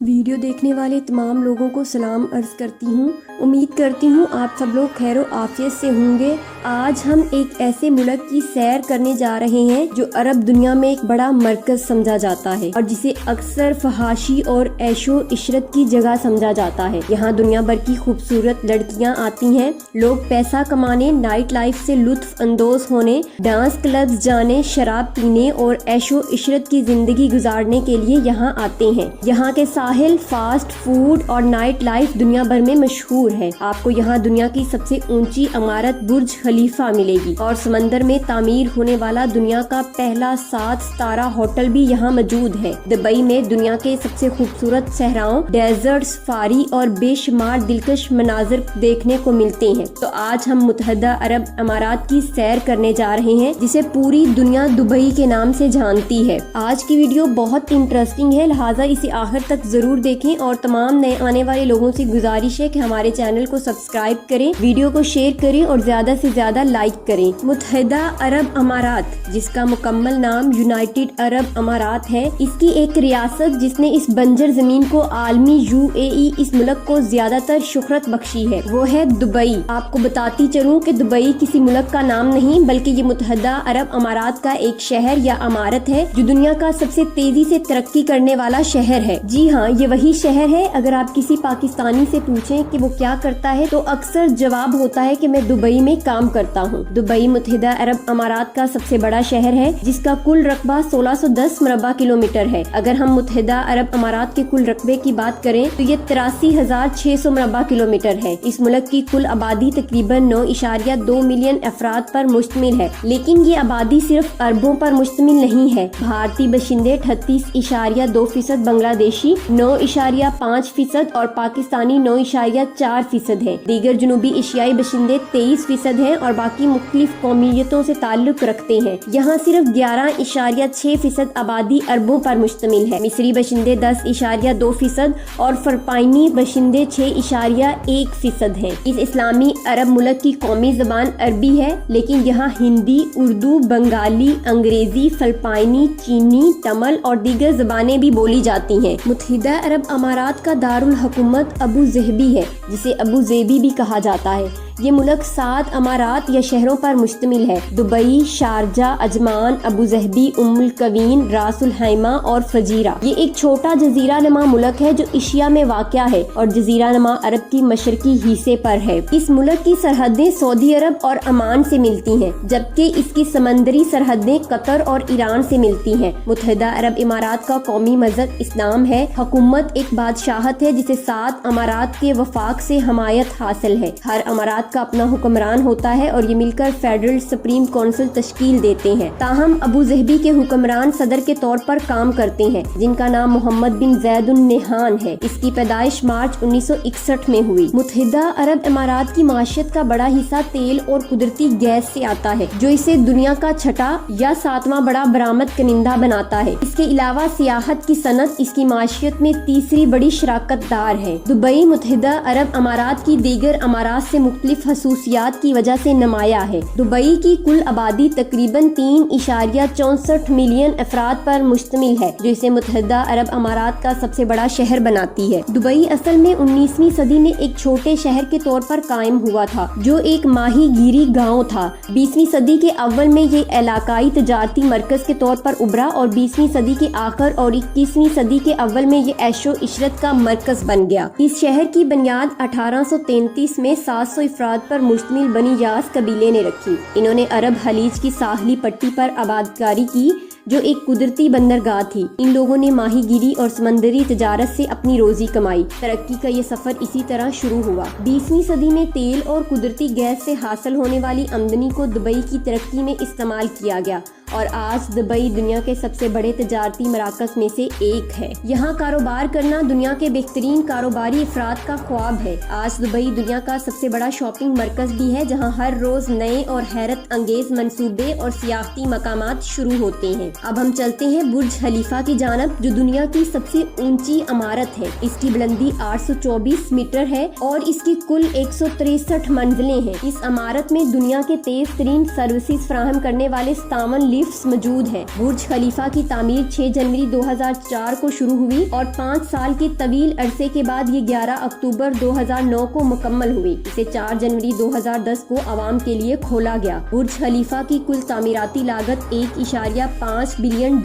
Video دیکھنے والے تمام لوگوں کو سلام عرض کرتی ہوں۔ امید کرتی ہوں آپ سب لوگ خیر و عافیت سے ہوں گے۔ آج ہم ایک ایسے ملک کی سیر کرنے جا رہے ہیں جو عرب دنیا میں ایک بڑا مرکز سمجھا جاتا ہے اور جسے اکثر فحاشی اور عیش و عشرت کی جگہ سمجھا جاتا ہے۔ یہاں دنیا بھر کی خوبصورت لڑکیاں آتی ہیں، لوگ پیسہ کمانے، نائٹ لائف سے لطف اندوز ہونے، ڈانس کلبز جانے، شراب پینے اور عیش و عشرت کی زندگی گزارنے کے لیے یہاں آتے ہیں۔ یہاں کے ساحل، فاسٹ فوڈ اور نائٹ لائف دنیا بھر میں مشہور ہے۔ آپ کو یہاں دنیا کی سب سے اونچی عمارت برج خلیفہ ملے گی اور سمندر میں تعمیر ہونے والا دنیا کا پہلا 7 ستارہ ہوٹل بھی یہاں موجود ہے۔ دبئی میں دنیا کے سب سے خوبصورت صحراؤں، ڈیزرٹ سفاری اور بے شمار دلکش مناظر دیکھنے کو ملتے ہیں۔ تو آج ہم متحدہ عرب امارات کی سیر کرنے جا رہے ہیں، جسے پوری دنیا دبئی کے نام سے جانتی ہے۔ آج کی ویڈیو بہت انٹرسٹنگ ہے، لہٰذا اسے آخر تک ضرور دیکھیں اور تمام نئے آنے والے لوگوں سے گزارش ہے کہ ہمارے چینل کو سبسکرائب کریں، ویڈیو کو شیئر کریں اور زیادہ سے زیادہ لائک کریں۔ متحدہ عرب امارات، جس کا مکمل نام یونائٹڈ عرب امارات ہے، اس کی ایک ریاست جس نے اس بنجر زمین کو عالمی UAE اس ملک کو زیادہ تر شہرت بخشی ہے، وہ ہے دبئی۔ آپ کو بتاتی چلوں کہ دبئی کسی ملک کا نام نہیں بلکہ یہ متحدہ عرب امارات کا ایک شہر یا امارت ہے جو دنیا کا سب سے تیزی سے ترقی کرنے والا شہر ہے۔ جی ہاں، یہ وہی شہر ہے۔ اگر آپ کسی پاکستانی سے پوچھیں کہ وہ کیا کرتا ہے تو اکثر جواب ہوتا ہے کہ میں دبئی میں کام کرتا ہوں۔ دبئی متحدہ عرب امارات کا سب سے بڑا شہر ہے جس کا کل رقبہ 1610 مربع کلومیٹر ہے۔ اگر ہم متحدہ عرب امارات کے کل رقبے کی بات کریں تو یہ 83,600 مربع کلومیٹر ہے۔ اس ملک کی کل آبادی تقریباً 9.2 ملین افراد پر مشتمل ہے، لیکن یہ آبادی صرف عربوں پر مشتمل نہیں ہے۔ بھارتی باشندے 38.2%، بنگلہ دیشی 9.5% اور پاکستانی 9.4% ہیں۔ دیگر جنوبی ایشیائی باشندے 23% ہیں اور باقی مختلف قومیتوں سے تعلق رکھتے ہیں۔ یہاں صرف 11.6% آبادی عربوں پر مشتمل ہے۔ مصری باشندے 10.2% اور فلپائنی باشندے 6.1% ہیں۔ اس اسلامی عرب ملک کی قومی زبان عربی ہے، لیکن یہاں ہندی، اردو، بنگالی، انگریزی، فلپائنی، چینی، تمل اور دیگر زبانیں بھی بولی جاتی ہیں۔ متحدہ عرب امارات کا دارالحکومت ابو ظہبی ہے، جسے ابو ظبی بھی کہا جاتا ہے۔ یہ ملک 7 امارات یا شہروں پر مشتمل ہے: Dubai, Sharjah, Ajman, Abu Dhabi, Umm Al Quwain, Ras Al Khaimah اور فجیرہ۔ یہ ایک چھوٹا جزیرہ نما ملک ہے جو ایشیا میں واقع ہے اور جزیرہ نما عرب کی مشرقی حصے پر ہے۔ اس ملک کی سرحدیں سعودی عرب اور عمان سے ملتی ہیں، جبکہ اس کی سمندری سرحدیں قطر اور ایران سے ملتی ہیں۔ متحدہ عرب امارات کا قومی مذہب اسلام ہے۔ حکومت ایک بادشاہت ہے جسے 7 امارات کے وفاق سے حمایت حاصل ہے۔ ہر امارات کا اپنا حکمران ہوتا ہے اور یہ مل کر فیڈرل سپریم کونسل تشکیل دیتے ہیں۔ تاہم ابو ظہبی کے حکمران صدر کے طور پر کام کرتے ہیں، جن کا نام محمد بن زید النہان ہے۔ اس کی پیدائش مارچ 1961 میں ہوئی۔ متحدہ عرب امارات کی معیشت کا بڑا حصہ تیل اور قدرتی گیس سے آتا ہے، جو اسے دنیا کا چھٹا یا 7واں بڑا برآمد کنندہ بناتا ہے۔ اس کے علاوہ سیاحت کی صنعت اس کی معیشت میں تیسری بڑی شراکت دار ہے۔ دبئی متحدہ عرب امارات کی دیگر امارات سے مختلف خصوصیات کی وجہ سے نمایاں ہے۔ دبئی کی کل آبادی تقریباً 3.64 ملین افراد پر مشتمل ہے، جو اسے متحدہ عرب امارات کا سب سے بڑا شہر بناتی ہے۔ دبئی اصل میں 19ویں صدی میں ایک چھوٹے شہر کے طور پر قائم ہوا تھا، جو ایک ماہی گیری گاؤں تھا۔ 20ویں صدی کے اول میں یہ علاقائی تجارتی مرکز کے طور پر ابھرا اور 20ویں صدی کے آخر اور 21ویں صدی کے اول میں یہ عیش و عشرت کا مرکز بن گیا۔ اس شہر کی بنیاد 1833 میں 700 افراد پر مشتمل بنی یاس قبیلے نے رکھی۔ انہوں نے عرب خلیج کی ساحلی پٹی پر آبادکاری کی، جو ایک قدرتی بندرگاہ تھی۔ ان لوگوں نے ماہی گیری اور سمندری تجارت سے اپنی روزی کمائی۔ ترقی کا یہ سفر اسی طرح شروع ہوا۔ 20ویں صدی میں تیل اور قدرتی گیس سے حاصل ہونے والی آمدنی کو دبئی کی ترقی میں استعمال کیا گیا اور آج دبئی دنیا کے سب سے بڑے تجارتی مراکز میں سے ایک ہے۔ یہاں کاروبار کرنا دنیا کے بہترین کاروباری افراد کا خواب ہے۔ آج دبئی دنیا کا سب سے بڑا شاپنگ مرکز بھی ہے، جہاں ہر روز نئے اور حیرت انگیز منصوبے اور سیاحتی مقامات شروع ہوتے ہیں۔ اب ہم چلتے ہیں برج خلیفہ کی جانب، جو دنیا کی سب سے اونچی عمارت ہے۔ اس کی بلندی 824 میٹر ہے اور اس کی کل 163 منزلیں ہیں۔ اس عمارت میں دنیا کے تیز ترین سروسز فراہم کرنے والے 57 ریفس موجود ہیں۔ برج خلیفہ کی تعمیر 6 جنوری 2004 کو شروع ہوئی اور 5 سال کے طویل عرصے کے بعد یہ 11 اکتوبر 2009 کو مکمل ہوئی۔ اسے 4 جنوری 2010 کو عوام کے لیے کھولا گیا۔ برج خلیفہ کی کل تعمیراتی لاگت $1.5 بلین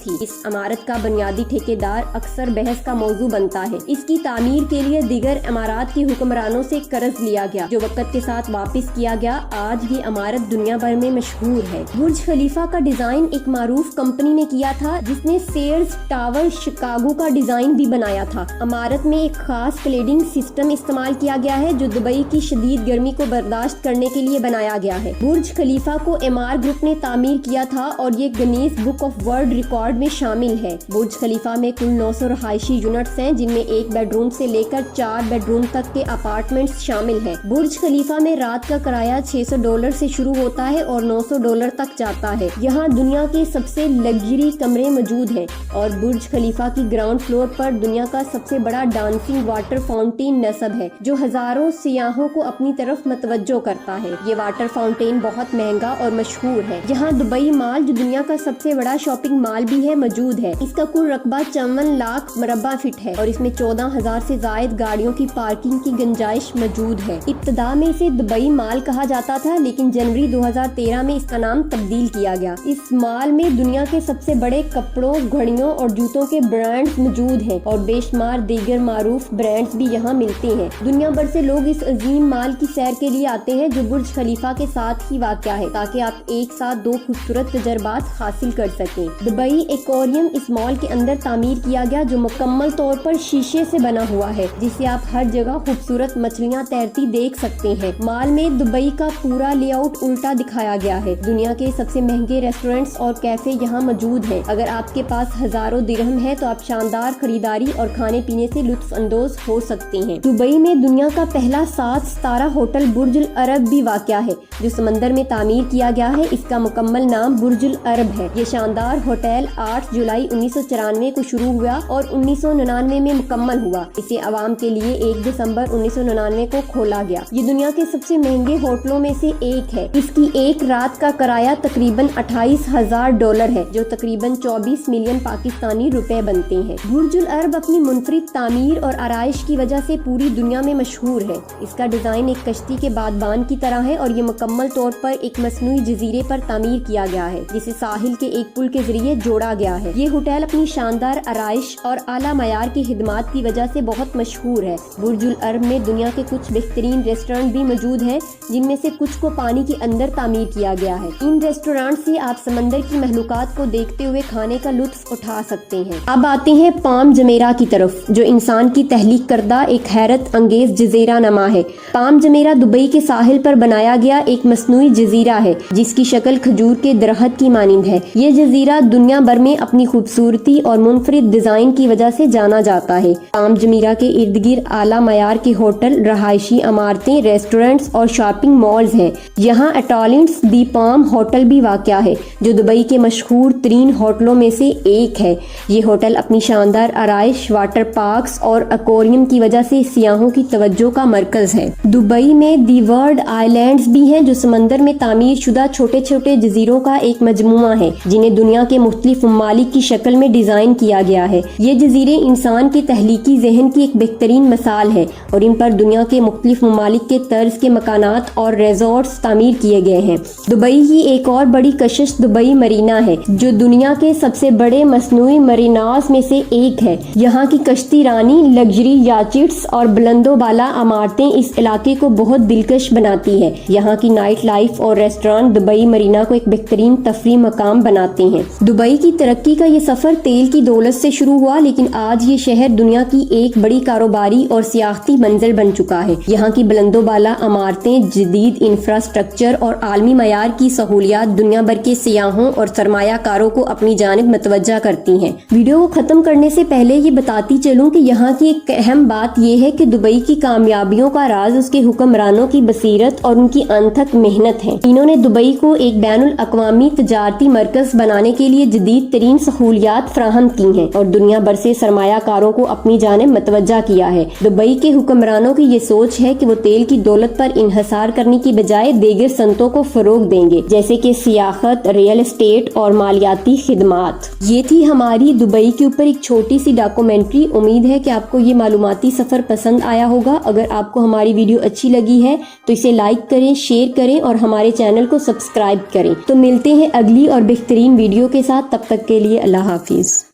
تھی۔ اس عمارت کا بنیادی ٹھیکیدار اکثر بحث کا موضوع بنتا ہے۔ اس کی تعمیر کے لیے دیگر عمارات کے حکمرانوں سے قرض لیا گیا جو وقت کے ساتھ واپس کیا گیا۔ آج یہ عمارت دنیا بھر میں مشہور ہے۔ برج خلیفہ کا ڈیزائن ایک معروف کمپنی نے کیا تھا جس نے سیئرز ٹاور شکاگو کا ڈیزائن بھی بنایا تھا۔ عمارت میں ایک خاص کلیڈنگ سسٹم استعمال کیا گیا ہے جو دبئی کی شدید گرمی کو برداشت کرنے کے لیے بنایا گیا ہے۔ برج خلیفہ کو ایمار گروپ نے تعمیر کیا تھا اور یہ Guinness book of world record میں شامل ہے۔ برج خلیفہ میں کل 900 رہائشی یونٹس ہیں جن میں 1 بیڈ روم سے لے کر 4 بیڈ روم تک کے اپارٹمنٹس شامل ہیں۔ برج خلیفہ میں رات کا کرایہ $600 سے شروع ہوتا ہے اور $900 تک جاتا ہے۔ یہاں دنیا کے سب سے لگژری کمرے موجود ہیں اور برج خلیفہ کی گراؤنڈ فلور پر دنیا کا سب سے بڑا ڈانسنگ واٹر فاؤنٹین نصب ہے جو ہزاروں سیاحوں کو اپنی طرف متوجہ کرتا ہے۔ یہ واٹر فاؤنٹین بہت مہنگا اور مشہور ہے۔ یہاں دبئی مال جو دنیا کا سب سے بڑا شاپنگ مال بھی ہے موجود ہے۔ اس کا کل رقبہ 54 لاکھ مربع فٹ ہے اور اس میں 14,000 سے زائد گاڑیوں کی پارکنگ کی گنجائش موجود ہے۔ ابتدا میں اسے دبئی مال کہا جاتا تھا لیکن جنوری 2013 میں اس کا نام تبدیل کیا گیا۔ اس مال میں دنیا کے سب سے بڑے کپڑوں، گھڑیوں اور جوتوں کے برانڈز موجود ہیں اور بے شمار دیگر معروف برانڈز بھی یہاں ملتے ہیں۔ دنیا بھر سے لوگ اس عظیم مال کی سیر کے لیے آتے ہیں جو برج خلیفہ کے ساتھ ہی واقع ہے تاکہ آپ ایک ساتھ 2 خوبصورت تجربات حاصل کر سکیں۔ دبئی ایکویریم اس مال کے اندر تعمیر کیا گیا جو مکمل طور پر شیشے سے بنا ہوا ہے جس سے آپ ہر جگہ خوبصورت مچھلیاں تیرتی دیکھ سکتے ہیں۔ مال میں دبئی کا پورا لے آؤٹ الٹا دکھایا گیا ہے۔ دنیا کے سب سے مہنگے ریسٹورینٹس اور کیفے یہاں موجود ہیں۔ اگر آپ کے پاس ہزاروں درہم ہے تو آپ شاندار خریداری اور کھانے پینے سے لطف اندوز ہو سکتے ہیں۔ دبئی میں دنیا کا پہلا 7 ستارہ ہوٹل برج العرب بھی واقع ہے جو سمندر میں تعمیر کیا گیا ہے۔ اس کا مکمل نام برج العرب ہے۔ یہ شاندار ہوٹل 8 جولائی 1994 کو شروع ہوا اور 1999 میں مکمل ہوا۔ اسے عوام کے لیے 1 دسمبر 1999 کو کھولا گیا۔ یہ دنیا کے سب سے مہنگے ہوٹلوں میں سے ایک ہے۔ اس کی ایک رات کا کرایہ تقریباً $28,000 ہے جو تقریباً 24 ملین پاکستانی روپے بنتے ہیں۔ برج العرب اپنی منفرد تعمیر اور آرائش کی وجہ سے پوری دنیا میں مشہور ہے۔ اس کا ڈیزائن ایک کشتی کے بادبان کی طرح ہے اور یہ مکمل طور پر ایک مصنوعی جزیرے پر تعمیر کیا گیا ہے جسے ساحل کے ایک پل کے ذریعے جوڑا گیا ہے۔ یہ ہوٹل اپنی شاندار آرائش اور اعلیٰ معیار کی خدمات کی وجہ سے بہت مشہور ہے۔ برج العرب میں دنیا کے کچھ بہترین ریسٹورانٹ بھی موجود ہیں جن میں سے کچھ کو پانی کے اندر تعمیر کیا گیا ہے۔ ان ریسٹورانٹ سے آپ سمندر کی مخلوقات کو دیکھتے ہوئے کھانے کا لطف اٹھا سکتے ہیں۔ اب آتے ہیں پام جمیرہ کی طرف جو انسان کی تخلیق کردہ ایک حیرت انگیز جزیرہ نما ہے۔ پام جمیرہ دبئی کے ساحل پر بنایا گیا ایک مصنوعی جزیرہ ہے جس کی شکل کھجور کے درخت کی مانند ہے۔ یہ جزیرہ دنیا بھر میں اپنی خوبصورتی اور منفرد ڈیزائن کی وجہ سے جانا جاتا ہے۔ پام جمیرہ کے ارد گرد اعلیٰ معیار کے ہوٹل، رہائشی عمارتیں، ریسٹورنٹس اور شاپنگ مالز ہیں۔ یہاں اٹلانٹس دی پام ہوٹل بھی واقع ہے جو دبئی کے مشہور ترین ہوٹلوں میں سے ایک ہے۔ یہ ہوٹل اپنی شاندار آرائش، واٹر پارکس اور ایکویریم کی وجہ سے سیاحوں کی توجہ کا مرکز ہے۔ دبئی میں دی ورلڈ آئلینڈز بھی ہیں جو سمندر میں تعمیر شدہ چھوٹے چھوٹے جزیروں کا ایک مجموعہ ہے جنہیں دنیا کے مختلف ممالک کی شکل میں ڈیزائن کیا گیا ہے۔ یہ جزیرے انسان کے تخلیقی ذہن کی ایک بہترین مثال ہے اور ان پر دنیا کے مختلف ممالک کے طرز کے مکانات اور ریزورٹس تعمیر کیے گئے ہیں۔ دبئی کی ایک اور بڑی کشش دبئی مرینا ہے جو دنیا کے سب سے بڑے مصنوعی مریناز میں سے ایک ہے۔ یہاں کی کشتی رانی، لگژری یاچٹس اور بلند و بالا عمارتیں اس علاقے کو بہت دلکش بناتی ہے۔ یہاں کی نائٹ لائف اور ریسٹورانٹ دبئی مرینا کو ایک بہترین تفریح مقام بناتے ہیں۔ دبئی کی ترقی کا یہ سفر تیل کی دولت سے شروع ہوا لیکن آج یہ شہر دنیا کی ایک بڑی کاروباری اور سیاحتی منزل بن چکا ہے۔ یہاں کی بلند و بالا عمارتیں، جدید انفراسٹرکچر اور عالمی معیار کی سہولیات دنیا بھر کے سیاحوں اور سرمایہ کاروں کو اپنی جانب متوجہ کرتی ہیں۔ ویڈیو کو ختم کرنے سے پہلے یہ بتاتی چلوں کہ یہاں کی ایک اہم بات یہ ہے کہ دبئی کی کامیابیوں کا راز اس کے حکمرانوں کی بصیرت اور ان کی انتھک محنت ہے۔ انہوں نے دبئی کو ایک بین الاقوامی تجارتی مرکز بنانے کے لیے جدید ترین سہولیات فراہم کی ہیں اور دنیا بھر سے سرمایہ کاروں کو اپنی جانب متوجہ کیا ہے۔ دبئی کے حکمرانوں کی یہ سوچ ہے کہ وہ تیل کی دولت پر انحصار کرنے کی بجائے دیگر صنعتوں کو فروغ دیں گے جیسے کہ سیاحت، حکومت، ریئل اسٹیٹ اور مالیاتی خدمات۔ یہ تھی ہماری دبئی کے اوپر ایک چھوٹی سی ڈاکومنٹری۔ امید ہے کہ آپ کو یہ معلوماتی سفر پسند آیا ہوگا۔ اگر آپ کو ہماری ویڈیو اچھی لگی ہے تو اسے لائک کریں، شیئر کریں اور ہمارے چینل کو سبسکرائب کریں۔ تو ملتے ہیں اگلی اور بہترین ویڈیو کے ساتھ، تب تک کے لیے اللہ حافظ۔